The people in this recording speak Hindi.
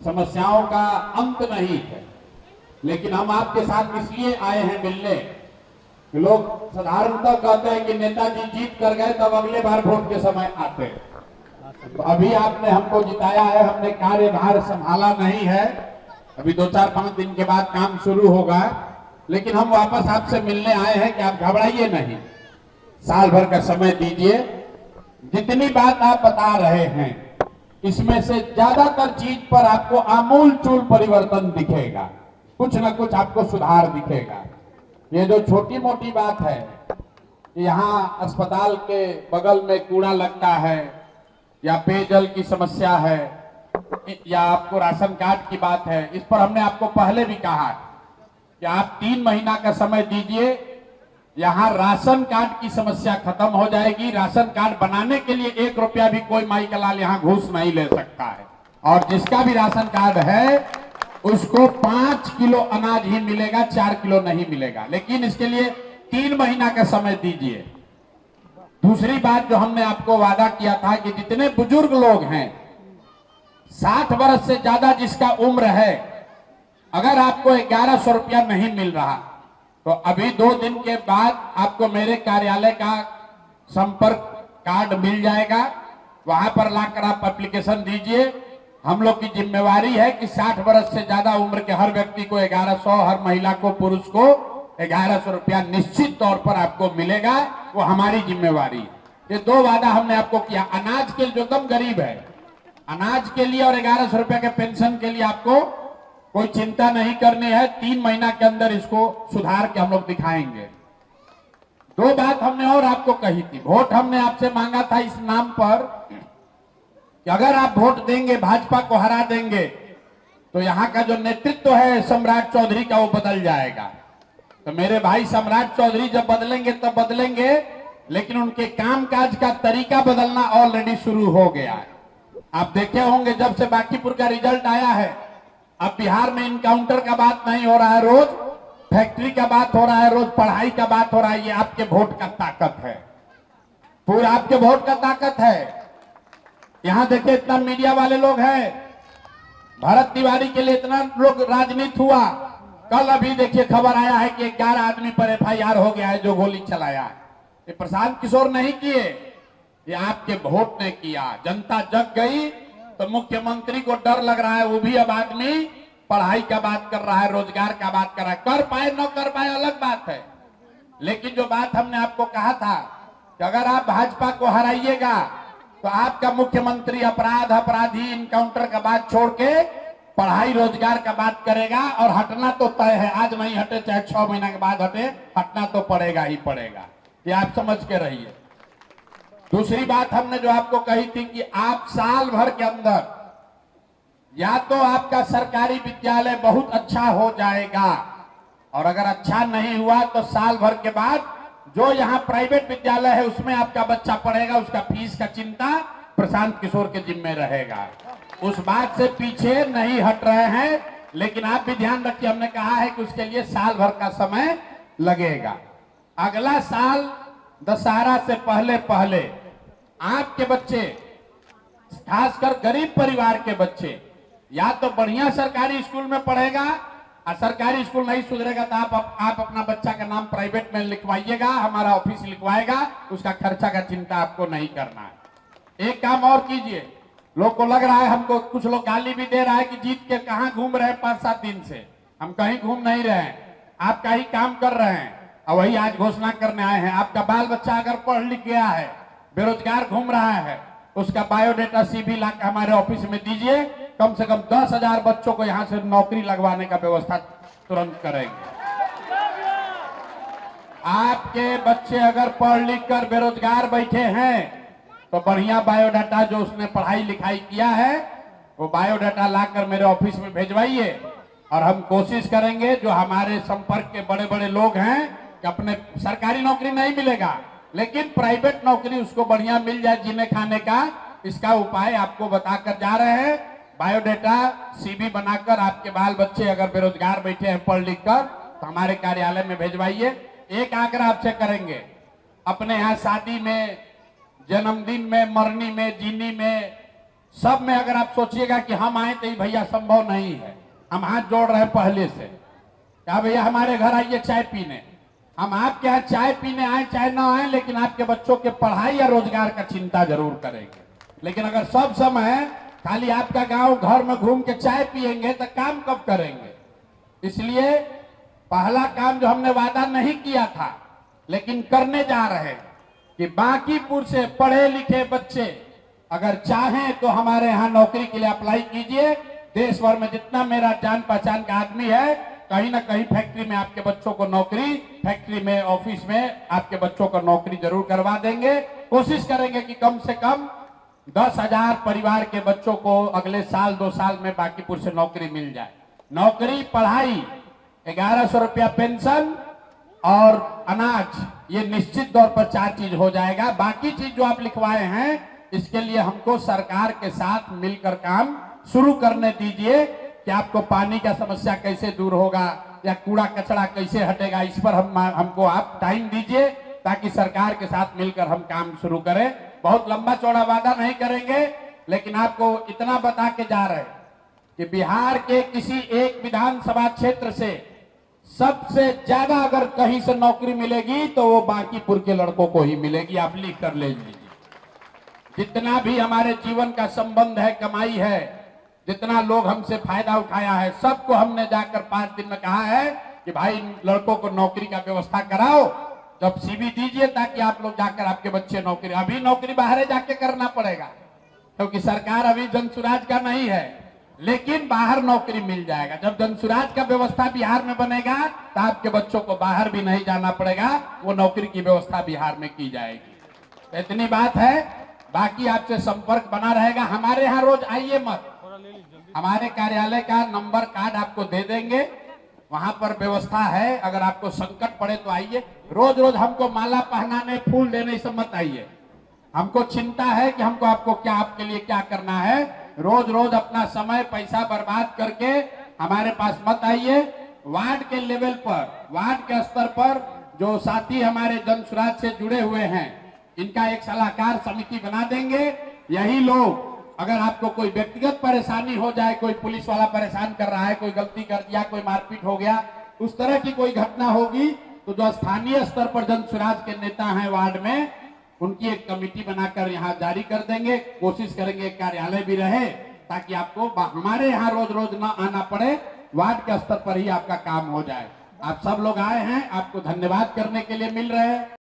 समस्याओं का अंत नहीं है, लेकिन हम आपके साथ इसलिए आए हैं मिलने कि लोग साधारणतः कहते हैं कि नेताजी जीत कर गए तब अगले बार वोट के समय आते हैं। तो अभी आपने हमको जिताया है, हमने कार्यभार संभाला नहीं है, अभी 2-4-5 दिन के बाद काम शुरू होगा, लेकिन हम वापस आपसे मिलने आए हैं कि आप घबराइए नहीं, साल भर का समय दीजिए। जितनी बात आप बता रहे हैं इसमें से ज्यादातर चीज पर आपको आमूल चूल परिवर्तन दिखेगा, कुछ ना कुछ आपको सुधार दिखेगा। ये जो छोटी मोटी बात है, यहाँ अस्पताल के बगल में कूड़ा लगता है या पेयजल की समस्या है या आपको राशन कार्ड की बात है, इस पर हमने आपको पहले भी कहा कि आप 3 महीना का समय दीजिए, यहाँ राशन कार्ड की समस्या खत्म हो जाएगी। राशन कार्ड बनाने के लिए 1 रुपया भी कोई माई का लाल यहाँ घूस नहीं ले सकता है, और जिसका भी राशन कार्ड है उसको 5 किलो अनाज ही मिलेगा, 4 किलो नहीं मिलेगा, लेकिन इसके लिए 3 महीना का समय दीजिए। दूसरी बात जो हमने आपको वादा किया था कि जितने बुजुर्ग लोग हैं, 60 वर्ष से ज्यादा जिसका उम्र है, अगर आपको 1100 रुपया नहीं मिल रहा तो अभी 2 दिन के बाद आपको मेरे कार्यालय का संपर्क कार्ड मिल जाएगा, वहां पर लाकर आप एप्लीकेशन दीजिए। हम लोग की जिम्मेवारी है कि 60 वर्ष से ज्यादा उम्र के हर व्यक्ति को 1100, हर महिला को, पुरुष को 1100 रुपया निश्चित तौर पर आपको मिलेगा, वो हमारी जिम्मेवारी। ये 2 वादा हमने आपको किया। अनाज के जो एकदम गरीब है, अनाज के लिए और 1100 रुपया के पेंशन के लिए आपको कोई चिंता नहीं करनी है। 3 महीना के अंदर इसको सुधार के हम लोग दिखाएंगे। 2 बात हमने और आपको कही थी। वोट हमने आपसे मांगा था इस नाम पर कि अगर आप वोट देंगे, भाजपा को हरा देंगे, तो यहाँ का जो नेतृत्व है सम्राट चौधरी का, वो बदल जाएगा। तो मेरे भाई सम्राट चौधरी जब बदलेंगे तब बदलेंगे, लेकिन उनके कामकाज का तरीका बदलना ऑलरेडी शुरू हो गया है। आप देखे होंगे जब से बांकीपुर का रिजल्ट आया है, अब बिहार में इनकाउंटर का बात नहीं हो रहा है, रोज फैक्ट्री का बात हो रहा है, रोज पढ़ाई का बात हो रहा है। ये आपके वोट का ताकत है, पूरा आपके वोट का ताकत है। यहां देखिए इतना मीडिया वाले लोग हैं, भरत तिवारी के लिए इतना लोग राजनीति हुआ। कल अभी देखिए खबर आया है कि 11 आदमी पर FIR हो गया है जो गोली चलाया है। ये प्रशांत किशोर नहीं किए, ये आपके वोट ने किया। जनता जग गई तो मुख्यमंत्री को डर लग रहा है, वो भी अब आदमी पढ़ाई का बात कर रहा है, रोजगार का बात कर रहा है। कर पाए न कर पाए अलग बात है, लेकिन जो बात हमने आपको कहा था कि अगर आप भाजपा को हराइएगा तो आपका मुख्यमंत्री अपराध, अपराधी, इनकाउंटर का बात छोड़ के पढ़ाई, रोजगार का बात करेगा, और हटना तो तय है। आज नहीं हटे चाहे 6 महीना के बाद हटे, हटना तो पड़ेगा ही पड़ेगा, ये आप समझ के रहिए। दूसरी बात हमने जो आपको कही थी कि आप साल भर के अंदर या तो आपका सरकारी विद्यालय बहुत अच्छा हो जाएगा, और अगर अच्छा नहीं हुआ तो साल भर के बाद जो यहाँ प्राइवेट विद्यालय है उसमें आपका बच्चा पढ़ेगा, उसका फीस का चिंता प्रशांत किशोर के जिम्मे रहेगा। उस बात से पीछे नहीं हट रहे हैं, लेकिन आप भी ध्यान रखिए, हमने कहा है कि उसके लिए साल भर का समय लगेगा। अगला साल दशहरा से पहले पहले आपके बच्चे, खासकर गरीब परिवार के बच्चे, या तो बढ़िया सरकारी स्कूल में पढ़ेगा, और सरकारी स्कूल नहीं सुधरेगा तो आप अपना बच्चा का नाम प्राइवेट में लिखवाइएगा, हमारा ऑफिस लिखवाएगा, उसका खर्चा का चिंता आपको नहीं करना है। एक काम और कीजिए, लोग को लग रहा है, हमको कुछ लोग गाली भी दे रहा है कि जीत के कहां घूम रहे हैं 5-7 दिन से। हम कहीं घूम नहीं रहे हैं, आपका ही काम कर रहे हैं, और वही आज घोषणा करने आए हैं। आपका बाल बच्चा अगर पढ़ लिख गया है, बेरोजगार घूम रहा है, उसका बायोडाटा CV लाकर हमारे ऑफिस में दीजिए। कम से कम 10,000 बच्चों को यहां से नौकरी लगवाने का व्यवस्था तुरंत करेंगे। आपके बच्चे अगर पढ़ लिख कर बेरोजगार बैठे हैं तो बढ़िया बायोडाटा जो उसने पढ़ाई लिखाई किया है, वो बायोडाटा लाकर मेरे ऑफिस में भेजवाइए, और हम कोशिश करेंगे जो हमारे संपर्क के बड़े बड़े लोग हैं कि अपने सरकारी नौकरी नहीं मिलेगा, लेकिन प्राइवेट नौकरी उसको बढ़िया मिल जाए जीने खाने का। इसका उपाय आपको बताकर जा रहे हैं। बायोडाटा CV बनाकर आपके बाल बच्चे अगर बेरोजगार बैठे हैं पढ़ लिख कर, तो हमारे कार्यालय में भेजवाइए। एक आग्रह आपसे करेंगे, अपने यहाँ शादी में, जन्मदिन में, मरनी में, जीनी में, सब में अगर आप सोचिएगा कि हम आए तो ये भैया संभव नहीं है। हम हाथ जोड़ रहे हैं पहले से, क्या भैया हमारे घर आइए चाय पीने। हम आपके यहाँ चाय पीने आए चाहे ना आए, लेकिन आपके बच्चों के पढ़ाई या रोजगार का चिंता जरूर करेंगे। लेकिन अगर सब समय खाली आपका गांव घर में घूम के चाय पिएंगे तो काम कब करेंगे। इसलिए पहला काम जो हमने वादा नहीं किया था लेकिन करने जा रहे हैं कि बांकीपुर से पढ़े लिखे बच्चे अगर चाहें तो हमारे यहाँ नौकरी के लिए अप्लाई कीजिए। देश भर में जितना मेरा जान पहचान का आदमी है, कहीं ना कहीं फैक्ट्री में आपके बच्चों को नौकरी, फैक्ट्री में ऑफिस में आपके बच्चों को नौकरी जरूर करवा देंगे। कोशिश करेंगे कि कम से कम 10,000 परिवार के बच्चों को अगले साल 2 साल में बांकीपुर से नौकरी मिल जाए। नौकरी, पढ़ाई, 1100 रुपया पेंशन और अनाज, ये निश्चित तौर पर 4 चीज हो जाएगा। बाकी चीज जो आप लिखवाए हैं इसके लिए हमको सरकार के साथ मिलकर काम शुरू करने दीजिए कि आपको पानी का समस्या कैसे दूर होगा या कूड़ा कचरा कैसे हटेगा, इस पर हमको आप टाइम दीजिए ताकि सरकार के साथ मिलकर हम काम शुरू करें। बहुत लंबा चौड़ा वादा नहीं करेंगे, लेकिन आपको इतना बता के जा रहे हैं कि बिहार के किसी एक विधानसभा क्षेत्र से सबसे ज्यादा अगर कहीं से नौकरी मिलेगी तो वो बांकीपुर के लड़कों को ही मिलेगी। आप लिख कर ले लीजिए। जितना भी हमारे जीवन का संबंध है, कमाई है, जितना लोग हमसे फायदा उठाया है, सबको हमने जाकर 5 दिन में कहा है कि भाई लड़कों को नौकरी का व्यवस्था कराओ, जब सीवी दीजिए ताकि आप लोग जाकर आपके बच्चे नौकरी, अभी नौकरी बाहर जाके करना पड़ेगा क्योंकि सरकार अभी जनसुराज का नहीं है, लेकिन बाहर नौकरी मिल जाएगा। जब जनसुराज का व्यवस्था बिहार में बनेगा तो आपके बच्चों को बाहर भी नहीं जाना पड़ेगा, वो नौकरी की व्यवस्था बिहार में की जाएगी। इतनी बात है, बाकी आपसे संपर्क बना रहेगा। हमारे यहाँ रोज आइए मत, हमारे कार्यालय का नंबर कार्ड आपको दे देंगे, वहां पर व्यवस्था है। अगर आपको संकट पड़े तो आइए। रोज रोज हमको माला पहनाने, फूल देने से मत आइए। हमको चिंता है कि हमको आपको क्या, आपके लिए क्या करना है। रोज रोज अपना समय पैसा बर्बाद करके हमारे पास मत आइए। वार्ड के लेवल पर, वार्ड के स्तर पर जो साथी हमारे जनसुराज से जुड़े हुए हैं, इनका एक सलाहकार समिति बना देंगे। यही लोग, अगर आपको कोई व्यक्तिगत परेशानी हो जाए, कोई पुलिस वाला परेशान कर रहा है, कोई गलती कर दिया, कोई मारपीट हो गया, उस तरह की कोई घटना होगी तो जो स्थानीय स्तर पर जनसुराज के नेता हैं वार्ड में, उनकी एक कमेटी बनाकर यहाँ जारी कर देंगे। कोशिश करेंगे कार्यालय भी रहे ताकि आपको हमारे यहाँ रोज रोज ना आना पड़े, वार्ड के स्तर पर ही आपका काम हो जाए। आप सब लोग आए हैं, आपको धन्यवाद करने के लिए मिल रहे हैं।